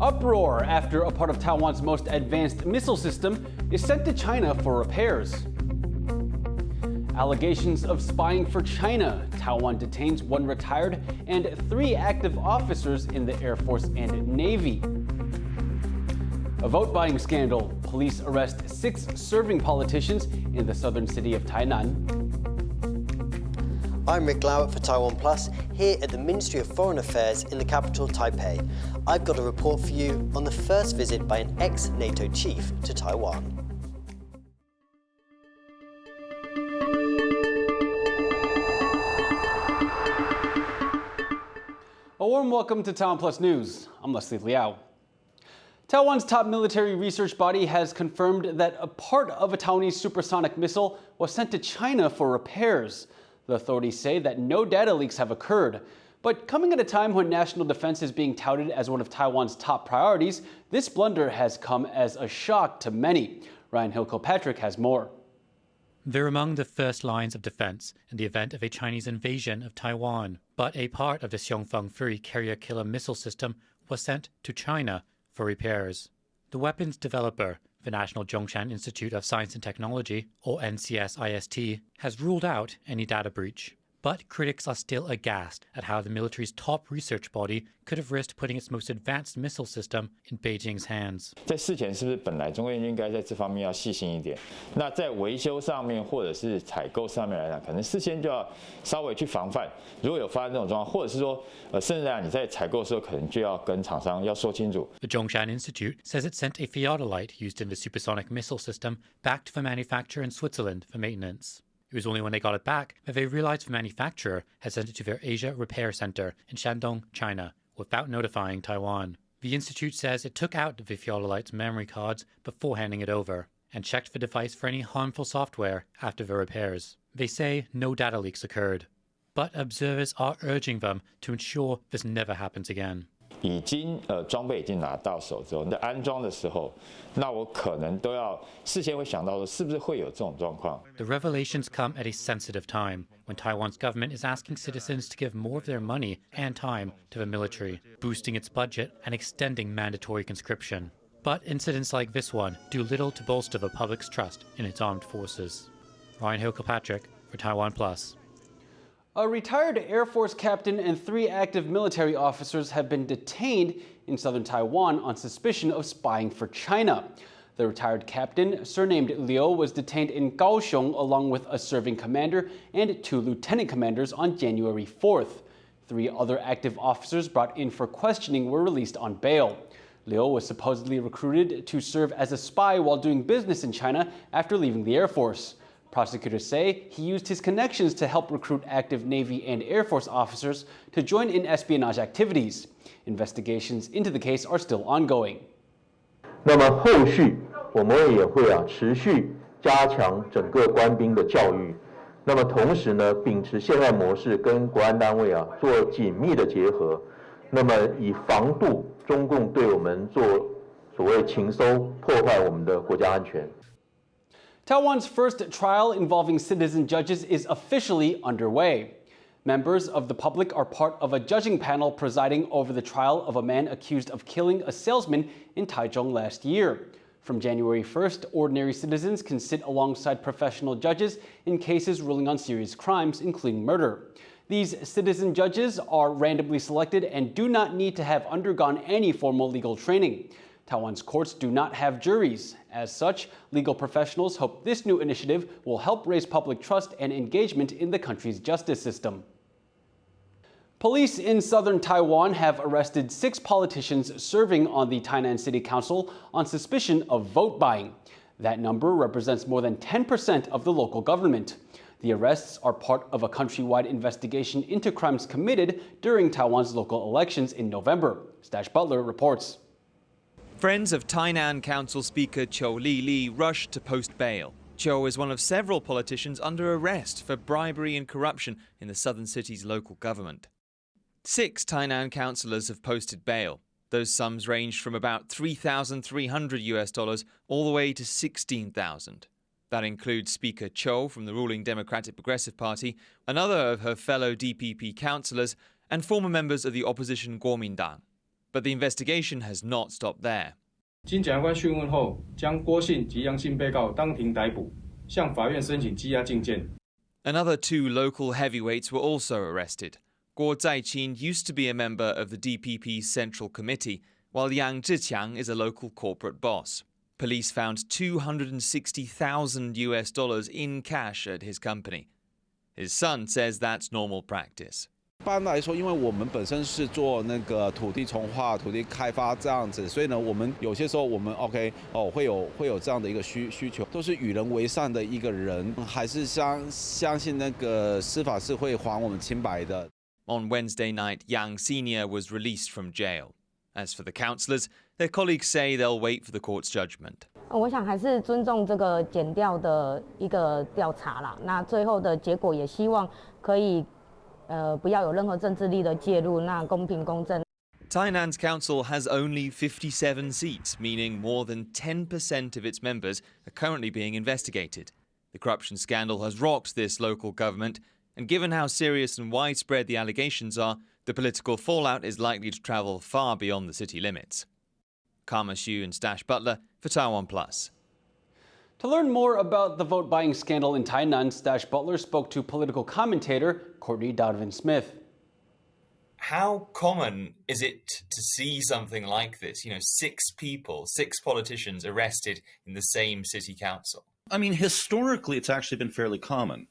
Uproar after a part of Taiwan's most advanced missile system is sent to China for repairs. Allegations of spying for China. Taiwan detains 1 retired and 3 active officers in the Air Force and Navy. A vote buying scandal. Police arrest 6 serving politicians in the southern city of Tainan. I'm Liao for TaiwanPlus, here at the Ministry of Foreign Affairs in the capital Taipei. I've got a report for you on the first visit by an ex-NATO chief to Taiwan. A warm welcome to TaiwanPlus News. I'm Leslie Liao. Taiwan's top military research body has confirmed that a part of a Taiwanese supersonic missile was sent to China for repairs. The authorities say that no data leaks have occurred. But coming at a time when national defense is being touted as one of Taiwan's top priorities, this blunder has come as a shock to many. Ryan Hill-Kilpatrick has more. They're among the first lines of defense in the event of a Chinese invasion of Taiwan. But a part of the Xiongfeng 3 carrier-killer missile system was sent to China for repairs. The weapons developer, the National Zhongshan Institute of Science and Technology, or NCSIST, has ruled out any data breach. But critics are still aghast at how the military's top research body could have risked putting its most advanced missile system in Beijing's hands. 在事前是不是本来中国应该在这方面要细心一点？那在维修上面或者是采购上面来讲，可能事先就要稍微去防范。如果有发生这种状况，或者是说，甚至来讲你在采购的时候，可能就要跟厂商要说清楚。The Zhongshan Institute says it sent a theodolite used in the supersonic missile system back to the manufacturer in Switzerland for maintenance. It was only when they got it back that they realized the manufacturer had sent it to their Asia Repair Center in Shandong, China, without notifying Taiwan. The institute says it took out the theodolite's memory cards before handing it over, and checked the device for any harmful software after the repairs. They say no data leaks occurred, but observers are urging them to ensure this never happens again. 已经装备已经拿到手之后，你在安装的时候，那我可能都要事先会想到说，是不是会有这种状况 The revelations come at a sensitive time, when Taiwan's government is asking citizens to give more of their money and time to the military, boosting its budget and extending mandatory conscription. But incidents like this one do little to bolster the public's trust in its armed forces. Ryan Hill-Kilpatrick for TaiwanPlus. A retired Air Force captain and 3 active military officers have been detained in southern Taiwan on suspicion of spying for China. The retired captain, surnamed Liao, was detained in Kaohsiung along with a serving commander and 2 lieutenant commanders on January 4th. 3 other active officers brought in for questioning were released on bail. Liao was supposedly recruited to serve as a spy while doing business in China after leaving the Air Force. Prosecutors say he used his connections to help recruit active Navy and Air Force officers to join in espionage activities. Investigations into the case are still ongoing. 那么后续我们也会持续加强整个官兵的教育。那么同时呢，秉持现代模式跟国安单位做紧密的结合。那么以防杜中共对我们做所谓情搜，破坏我们的国家安全。 Taiwan's first trial involving citizen judges is officially underway. Members of the public are part of a judging panel presiding over the trial of a man accused of killing a salesman in Taichung last year. From January 1st, ordinary citizens can sit alongside professional judges in cases ruling on serious crimes, including murder. These citizen judges are randomly selected and do not need to have undergone any formal legal training. Taiwan's courts do not have juries. As such, legal professionals hope this new initiative will help raise public trust and engagement in the country's justice system. Police in southern Taiwan have arrested 6 politicians serving on the Tainan City Council on suspicion of vote buying. That number represents more than 10% of the local government. The arrests are part of a countrywide investigation into crimes committed during Taiwan's local elections in November. Stash Butler reports. Friends of Tainan Council Speaker Qiu Li rushed to post bail. Qiu is one of several politicians under arrest for bribery and corruption in the southern city's local government. 6 Tainan councillors have posted bail. Those sums ranged from about $3,300 all the way to $16,000. That includes Speaker Chou from the ruling Democratic Progressive Party, another of her fellow DPP councillors, and former members of the opposition Kuomintang. But the investigation has not stopped there. 经检察官讯问后，将郭姓及杨姓被告当庭逮捕，向法院申请羁押禁见。 Another 2 local heavyweights were also arrested. Guo Zaiqin used to be a member of the DPP's Central Committee, while Yang Zhiqiang is a local corporate boss. Police found $260,000 in cash at his company. His son says that's normal practice. 一般来说，因为我们本身是做那个土地重划、土地开发这样子，所以呢，我们有些时候我们 会有这样的一个需求，都是与人为善的一个人，还是相信那个司法是会还我们清白的。 On Wednesday night, Yang Sr. was released from jail. As for the councillors, their colleagues say they'll wait for the court's judgment. 我想还是尊重这个检调的一个调查啦。那最后的结果也希望可以。 不要有任何政治力的介入，那公平公正。 Tainan's council has only 57 seats, meaning more than 10% of its members are currently being investigated. The corruption scandal has rocked this local government, and given how serious and widespread the allegations are, the political fallout is likely to travel far beyond the city limits. Karma Xu and Stash Butler for TaiwanPlus. To learn more about the vote-buying scandal in Tainan, Stash Butler spoke to political commentator Courtney Donovan-Smith. How common is it to see something like this? 6 people, 6 politicians arrested in the same city council. I mean, historically, it's actually been fairly common.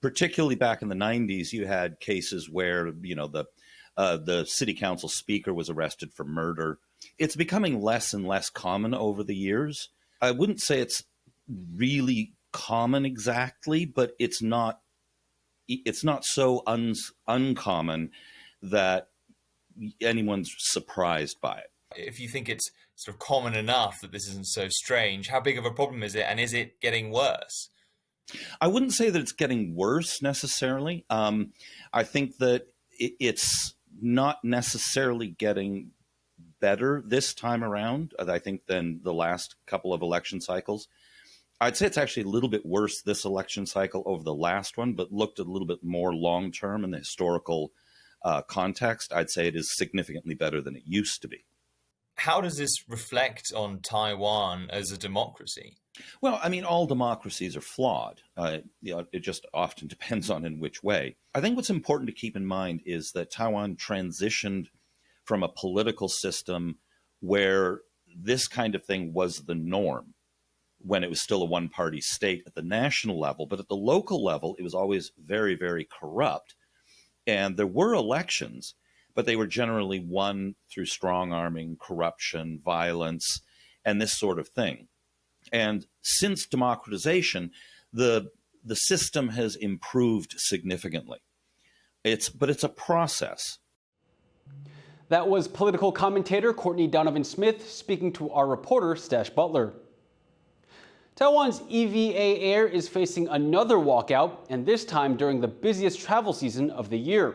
Particularly back in the 90s, you had cases where, the city council speaker was arrested for murder. It's becoming less and less common over the years. I wouldn't say it's really common exactly, but it's not so uncommon that anyone's surprised by it. If you think it's sort of common enough that this isn't so strange, how big of a problem is it, and is it getting worse? I wouldn't say that it's getting worse necessarily. I think that it's not necessarily getting better this time around, I think, than the last couple of election cycles. I'd say it's actually a little bit worse this election cycle over the last one, but looked a little bit more long-term in the historical context, I'd say it is significantly better than it used to be. How does this reflect on Taiwan as a democracy? Well, I mean, all democracies are flawed. It just often depends on in which way. I think what's important to keep in mind is that Taiwan transitioned from a political system where this kind of thing was the norm when it was still a one-party state at the national level. But at the local level, it was always very, very corrupt. And there were elections, but they were generally won through strong-arming, corruption, violence, and this sort of thing. And since democratization, the system has improved significantly. But it's a process. That was political commentator Courtney Donovan-Smith speaking to our reporter Stash Butler. Taiwan's EVA Air is facing another walkout, and this time during the busiest travel season of the year.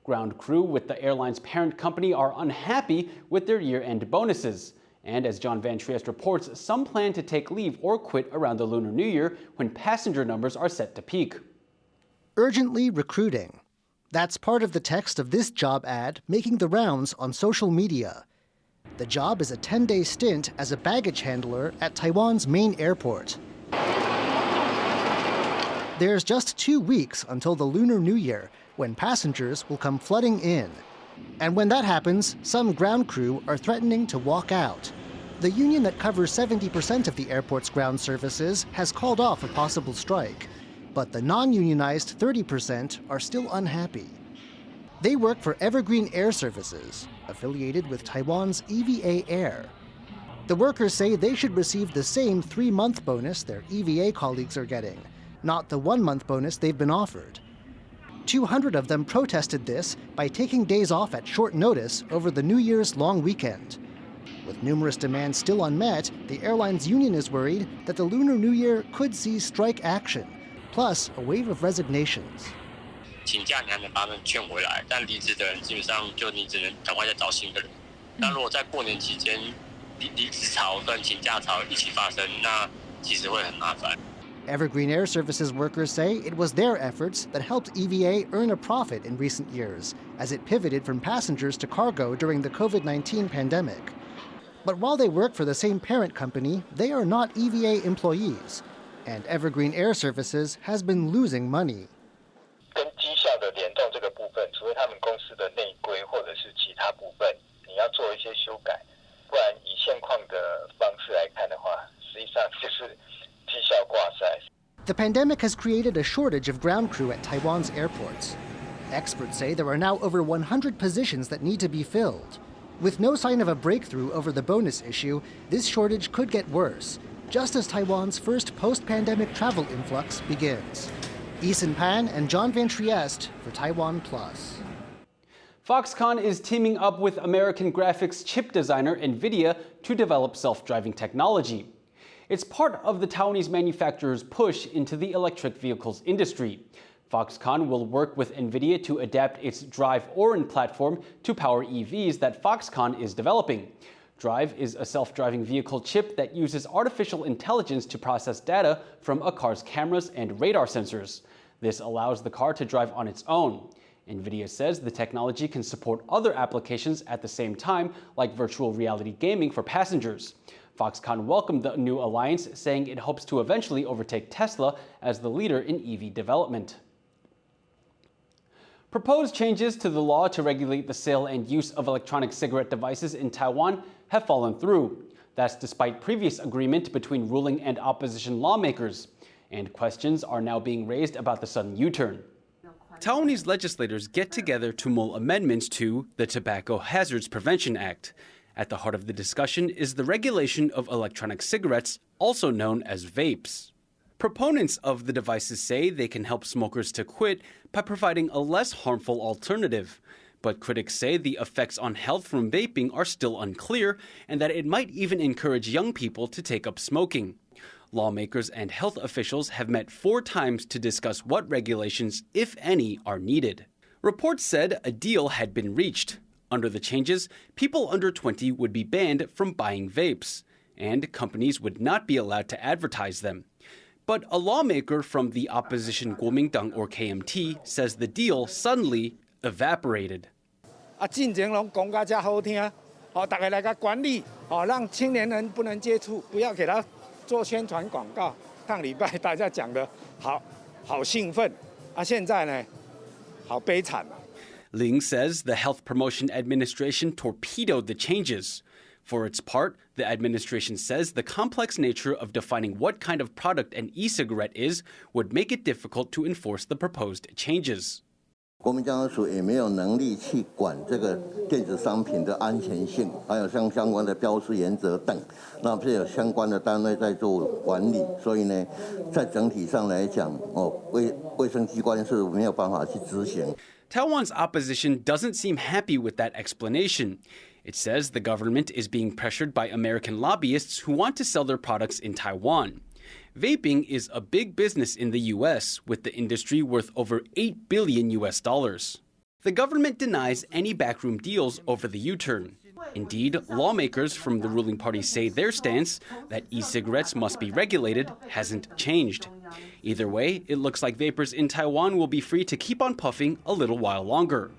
Ground crew with the airline's parent company are unhappy with their year-end bonuses. And as John Van Trieste reports, some plan to take leave or quit around the Lunar New Year when passenger numbers are set to peak. Urgently recruiting. That's part of the text of this job ad making the rounds on social media. The job is a 10-day stint as a baggage handler at Taiwan's main airport. There's just 2 weeks until the Lunar New Year, when passengers will come flooding in. And when that happens, some ground crew are threatening to walk out. The union that covers 70% of the airport's ground services has called off a possible strike. But the non-unionized 30% are still unhappy. They work for Evergreen Air Services, affiliated with Taiwan's EVA Air. The workers say they should receive the same 3-month bonus their EVA colleagues are getting, not the 1-month bonus they've been offered. 200 of them protested this by taking days off at short notice over the New Year's long weekend. With numerous demands still unmet, the airline's union is worried that the Lunar New Year could see strike action, plus a wave of resignations. 请假你还能把他们劝回来，但离职的人基本上就你只能赶快再找新的人。那如果在过年期间离职潮跟请假潮一起发生，那其实会很麻烦。 Evergreen Air Services workers say it was their efforts that helped EVA earn a profit in recent years as it pivoted from passengers to cargo during the COVID-19 pandemic. But while they work for the same parent company, they are not EVA employees, and Evergreen Air Services has been losing money. 跟绩效的联动这个部分，除非他们公司的内规或者是其他部分，你要做一些修改，不然以现况的方式来看的话，实际上就是绩效挂赛。 The pandemic has created a shortage of ground crew at Taiwan's airports. Experts say there are now over 100 positions that need to be filled. With no sign of a breakthrough over the bonus issue, this shortage could get worse, just as Taiwan's first post-pandemic travel influx begins. Eason Pan and John Van Trieste for TaiwanPlus. Foxconn is teaming up with American graphics chip designer Nvidia to develop self-driving technology. It's part of the Taiwanese manufacturer's push into the electric vehicles industry. Foxconn will work with Nvidia to adapt its Drive Orin platform to power EVs that Foxconn is developing. Drive is a self-driving vehicle chip that uses artificial intelligence to process data from a car's cameras and radar sensors. This allows the car to drive on its own. Nvidia says the technology can support other applications at the same time, like virtual reality gaming for passengers. Foxconn welcomed the new alliance, saying it hopes to eventually overtake Tesla as the leader in EV development. Proposed changes to the law to regulate the sale and use of electronic cigarette devices in Taiwan have fallen through. That's despite previous agreement between ruling and opposition lawmakers. And questions are now being raised about the sudden U-turn. Taiwanese legislators get together to mull amendments to the Tobacco Hazards Prevention Act. At the heart of the discussion is the regulation of electronic cigarettes, also known as vapes. Proponents of the devices say they can help smokers to quit by providing a less harmful alternative. But critics say the effects on health from vaping are still unclear and that it might even encourage young people to take up smoking. Lawmakers and health officials have met 4 times to discuss what regulations, if any, are needed. Reports said a deal had been reached. Under the changes, people under 20 would be banned from buying vapes, and companies would not be allowed to advertise them. But a lawmaker from the opposition Kuomintang or KMT says the deal suddenly evaporated. 进前拢讲甲遮好听，大家来甲管理，让青年人不能接触，不要给他做宣传广告。上礼拜大家讲的好兴奋，现在呢，好悲惨。 Ling says the Health Promotion Administration torpedoed the changes. For its part, the administration says the complex nature of defining what kind of product an e-cigarette is would make it difficult to enforce the proposed changes. 国民政府也没有能力去管这个电子商品的安全性，还有相关的标示原则等，那是有相关的单位在做管理，所以呢，在整体上来讲，卫生机关是没有办法去执行。 Taiwan's opposition doesn't seem happy with that explanation. It says the government is being pressured by American lobbyists who want to sell their products in Taiwan. Vaping is a big business in the U.S., with the industry worth over $8 billion. The government denies any backroom deals over the U-turn. Indeed, lawmakers from the ruling party say their stance, that e-cigarettes must be regulated, hasn't changed. Either way, it looks like vapers in Taiwan will be free to keep on puffing a little while longer.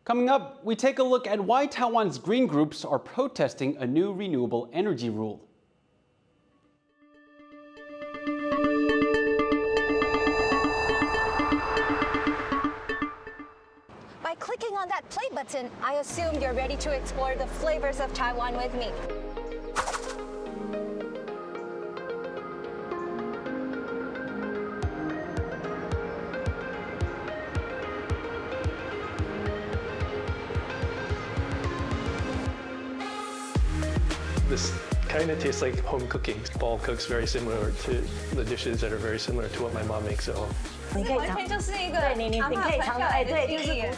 Coming up, we take a look at why Taiwan's green groups are protesting a new renewable energy rule. By clicking on that play button, I assume you're ready to explore the flavors of Taiwan with me. This kind of tastes like home cooking. Paul cooks very similar to the dishes that are very similar to what my mom makes at home.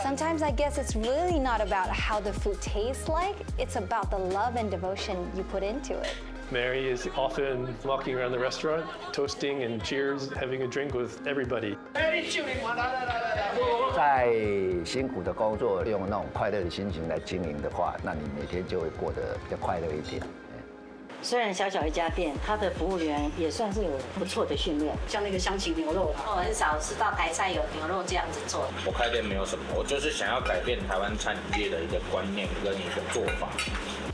Sometimes I guess it's really not about how the food tastes like, it's about the love and devotion you put into it. Mary is often walking around the restaurant, toasting and cheers, having a drink with everybody. 在辛苦的工作，用那种快乐的心情来经营的话，那你每天就会过得比较快乐一点。虽然小小一家店，它的服务员也算是有不错的训练，像那个香芹牛肉，我很少吃到台菜有牛肉这样子做。我开店没有什么，我就是想要改变台湾餐饮业的一个观念跟一个做法。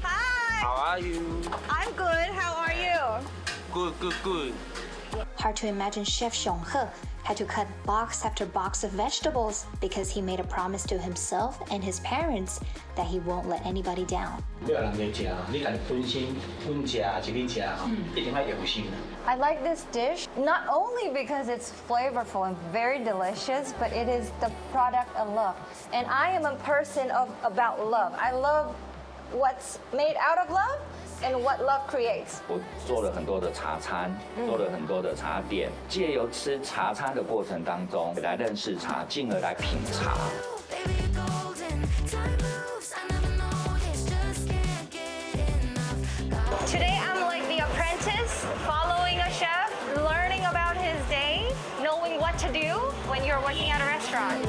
Hi. How are you? I'm good. How are you? Good. Hard to imagine Chef Xionghe had to cut box after box of vegetables because he made a promise to himself and his parents that he won't let anybody down. I like this dish not only because it's flavorful and very delicious, but it is the product of love. And I am a person about love. I love what's made out of love and what love creates. 我做了很多的茶餐，做了很多的茶点，借由吃茶餐的过程当中来认识茶，进而来品茶。Today I'm like the apprentice, following a chef, learning about his day, knowing what to do when you're working at a restaurant.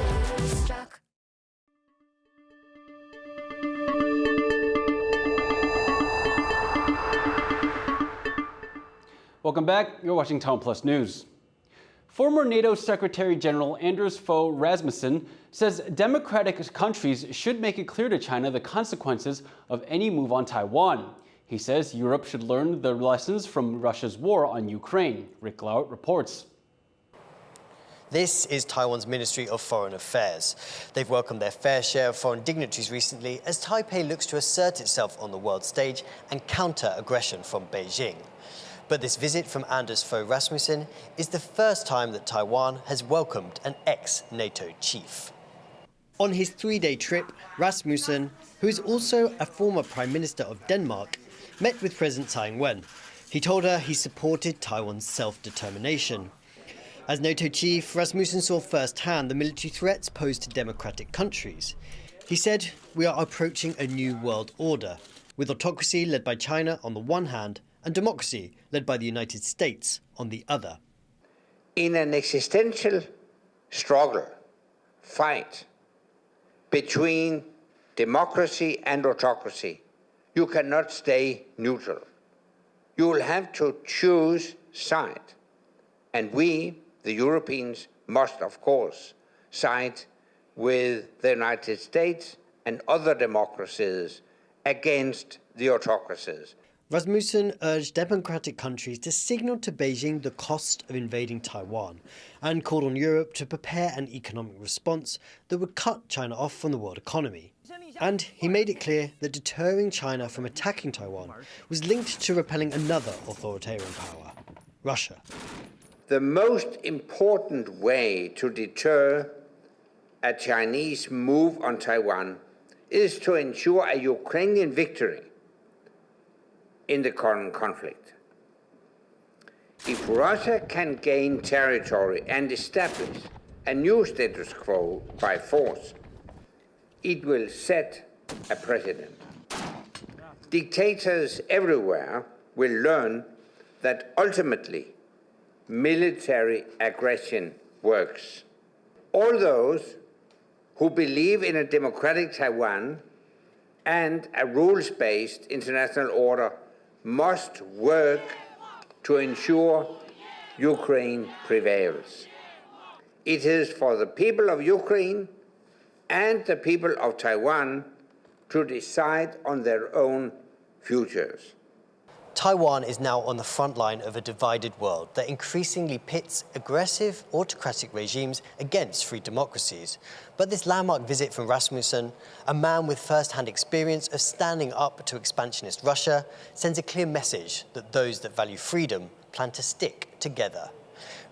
Welcome back. You're watching TaiwanPlus News. Former NATO Secretary General Anders Fogh Rasmussen says democratic countries should make it clear to China the consequences of any move on Taiwan. He says Europe should learn the lessons from Russia's war on Ukraine. Rick Liao reports. This is Taiwan's Ministry of Foreign Affairs. They've welcomed their fair share of foreign dignitaries recently as Taipei looks to assert itself on the world stage and counter aggression from Beijing. But this visit from Anders Fogh Rasmussen is the first time that Taiwan has welcomed an ex-NATO chief. On his 3-day trip, Rasmussen, who is also a former Prime Minister of Denmark, met with President Tsai Ing-wen. He told her he supported Taiwan's self-determination. As NATO chief, Rasmussen saw firsthand the military threats posed to democratic countries. He said, "We are approaching a new world order, with autocracy led by China on the one hand and democracy led by the United States on the other." In an existential struggle, fight between democracy and autocracy, you cannot stay neutral. You will have to choose side. And we, the Europeans, must, of course, side with the United States and other democracies against the autocracies. Rasmussen urged democratic countries to signal to Beijing the cost of invading Taiwan and called on Europe to prepare an economic response that would cut China off from the world economy. And he made it clear that deterring China from attacking Taiwan was linked to repelling another authoritarian power, Russia. The most important way to deter a Chinese move on Taiwan is to ensure a Ukrainian victory in the current conflict. If Russia can gain territory and establish a new status quo by force, it will set a precedent. Dictators everywhere will learn that ultimately military aggression works. All those who believe in a democratic Taiwan and a rules-based international order must work to ensure Ukraine prevails. It is for the people of Ukraine and the people of Taiwan to decide on their own futures. Taiwan is now on the front line of a divided world that increasingly pits aggressive autocratic regimes against free democracies. But this landmark visit from Rasmussen, a man with first-hand experience of standing up to expansionist Russia, sends a clear message that those that value freedom plan to stick together.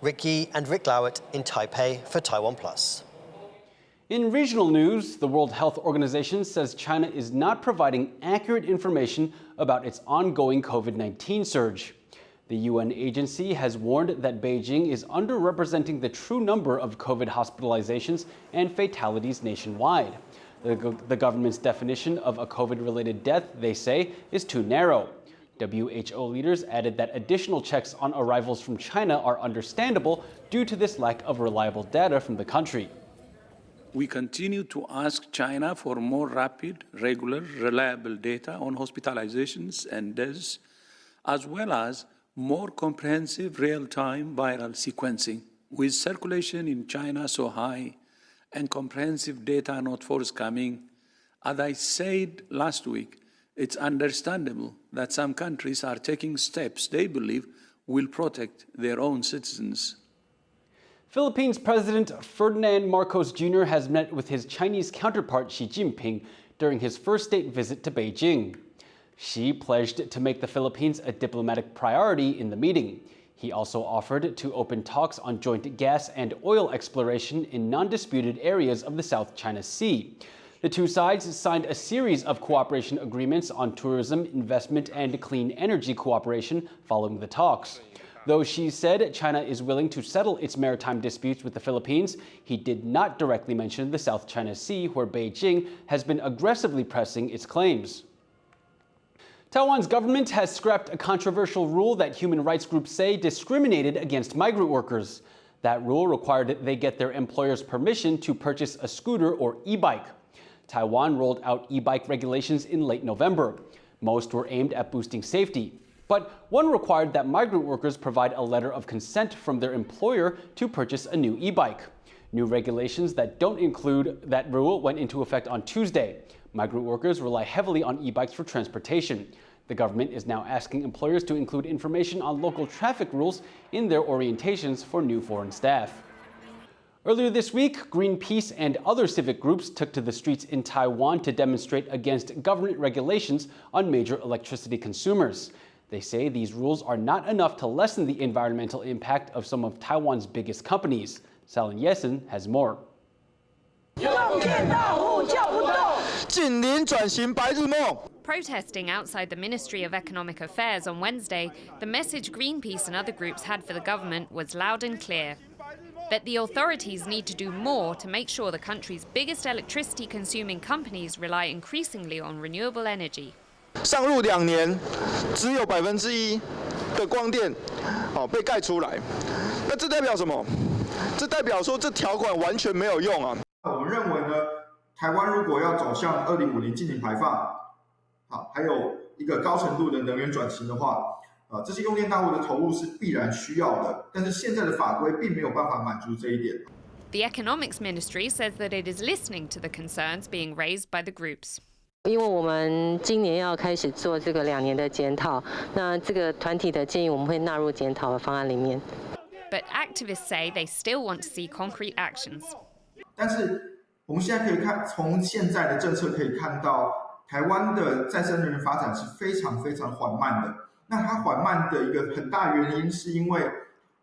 Rick Yi and Rick Liao in Taipei for TaiwanPlus. In regional news, the World Health Organization says China is not providing accurate information about its ongoing COVID-19 surge. The UN agency has warned that Beijing is underrepresenting the true number of COVID hospitalizations and fatalities nationwide. The government's definition of a COVID-related death, they say, is too narrow. WHO leaders added that additional checks on arrivals from China are understandable due to this lack of reliable data from the country. We continue to ask China for more rapid, regular, reliable data on hospitalizations and deaths as well as more comprehensive real-time viral sequencing. With circulation in China so high and comprehensive data not forthcoming, as I said last week, it's understandable that some countries are taking steps they believe will protect their own citizens. Philippines President Ferdinand Marcos Jr. has met with his Chinese counterpart Xi Jinping during his first state visit to Beijing. Xi pledged to make the Philippines a diplomatic priority in the meeting. He also offered to open talks on joint gas and oil exploration in non-disputed areas of the South China Sea. The two sides signed a series of cooperation agreements on tourism, investment, and clean energy cooperation following the talks. Though Xi said China is willing to settle its maritime disputes with the Philippines, he did not directly mention the South China Sea, where Beijing has been aggressively pressing its claims. Taiwan's government has scrapped a controversial rule that human rights groups say discriminated against migrant workers. That rule required they get their employer's permission to purchase a scooter or e-bike. Taiwan rolled out e-bike regulations in late November. Most were aimed at boosting safety. But one required that migrant workers provide a letter of consent from their employer to purchase a new e-bike. New regulations that don't include that rule went into effect on Tuesday. Migrant workers rely heavily on e-bikes for transportation. The government is now asking employers to include information on local traffic rules in their orientations for new foreign staff. Earlier this week, Greenpeace and other civic groups took to the streets in Taiwan to demonstrate against government regulations on major electricity consumers. They say these rules are not enough to lessen the environmental impact of some of Taiwan's biggest companies. Salin Yesin has more. Protesting outside the Ministry of Economic Affairs on Wednesday, the message Greenpeace and other groups had for the government was loud and clear. That the authorities need to do more to make sure the country's biggest electricity-consuming companies rely increasingly on renewable energy. 上路2年，只有1%的光电被盖出来，那这代表什么？这代表说这条款完全没有用啊！我们认为呢，台湾如果要走向2050净零排放，还有一个高程度的能源转型的话，这些用电大户的投入是必然需要的，但是现在的法规并没有办法满足这一点。The Economics Ministry says that it is listening to the concerns being raised by the groups. 因为我们今年要开始做这个2年的检讨，那这个团体的建议我们会纳入检讨的方案里面。But activists say they still want to see concrete actions. 但是我们现在可以看，从现在的政策可以看到，台湾的再生能源发展是非常非常缓慢的。那它缓慢的一个很大原因，是因为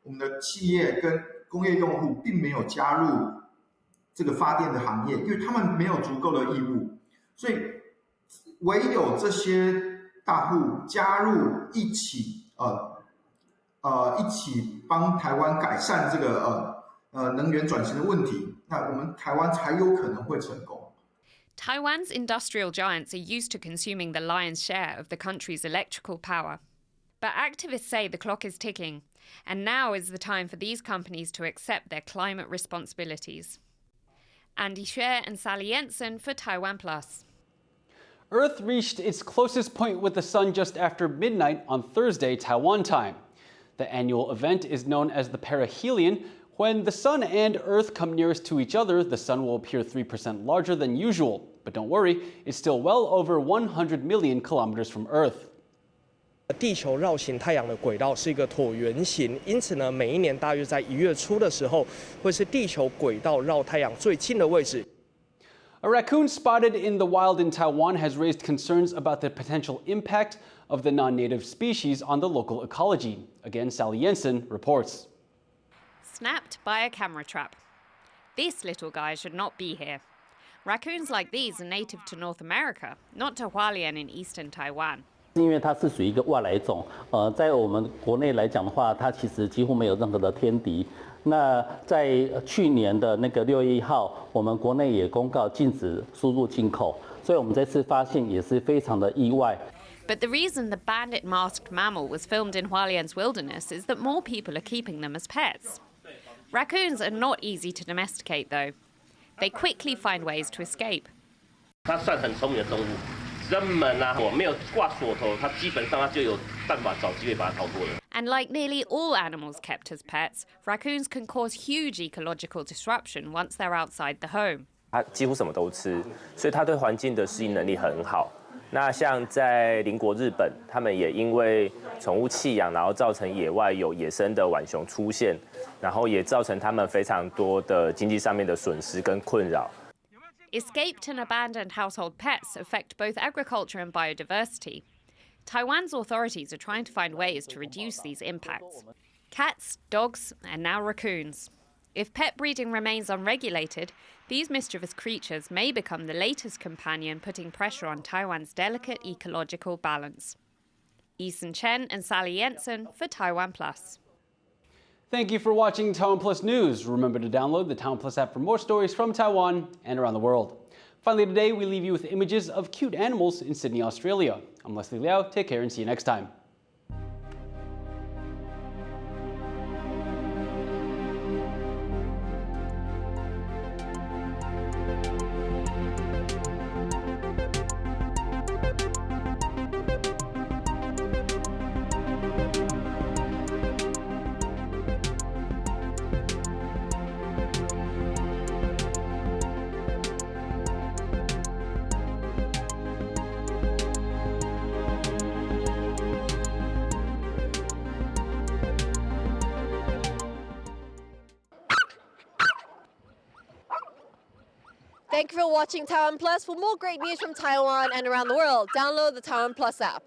我们的企业跟工业用户并没有加入这个发电的行业，因为他们没有足够的义务，所以唯有这些大户加入一起帮台湾改善这个能源转型的问题，那我们台湾才有可能会成功。Taiwan's industrial giants are used to consuming the lion's share of the country's electrical power. But activists say the clock is ticking, and now is the time for these companies to accept their climate responsibilities. Andy Xue and Sally Jensen for TaiwanPlus. Earth reached its closest point with the sun just after midnight on Thursday, Taiwan time. The annual event is known as the perihelion. When the sun and Earth come nearest to each other, the sun will appear 3% larger than usual. But don't worry, it's still well over 100 million kilometers from Earth. 地球绕行太阳的轨道是一个椭圆形，因此呢，每一年大约在1月初的时候，会是地球轨道绕太阳最近的位置。A raccoon spotted in the wild in Taiwan has raised concerns about the potential impact of the non-native species on the local ecology. Again, Sally Jensen reports. Snapped by a camera trap. This little guy should not be here. Raccoons like these are native to North America, not to Hualien in eastern Taiwan. 因为它是属于一个外来种，在我们国内来讲的话，它其实几乎没有任何的天敌。那在去年的那个6月1号，我们国内也公告禁止输入进口，所以我们这次发现也是非常的意外。But the reason the bandit masked mammal was filmed in Hualien's wilderness is that more people are keeping them as pets. Raccoons are not easy to domesticate, though. They quickly find ways to escape. 它算很聪明的动物，扔门啊，我没有挂锁头，它基本上它就有办法找机会把它逃脱了。 And like nearly all animals kept as pets, raccoons can cause huge ecological disruption once they're outside the home. 它几乎什么都吃，所以它对环境的适应能力很好。那像在邻国日本，他们也因为宠物弃养，然后造成野外有野生的浣熊出现，然后也造成他们非常多的经济上面的损失跟困扰。 Escaped and abandoned household pets affect both agriculture and biodiversity. Taiwan's authorities are trying to find ways to reduce these impacts. Cats, dogs, and now raccoons. If pet breeding remains unregulated, these mischievous creatures may become the latest companion putting pressure on Taiwan's delicate ecological balance. Eason Chen and Sally Jensen for TaiwanPlus. Thank you for watching TaiwanPlus News. Remember to download the TaiwanPlus app for more stories from Taiwan and around the world. Finally today, we leave you with images of cute animals in Sydney, Australia. I'm Leslie Liao. Take care and see you next time. Thank you for watching Taiwan Plus. For more great news from Taiwan and around the world, download the Taiwan Plus app.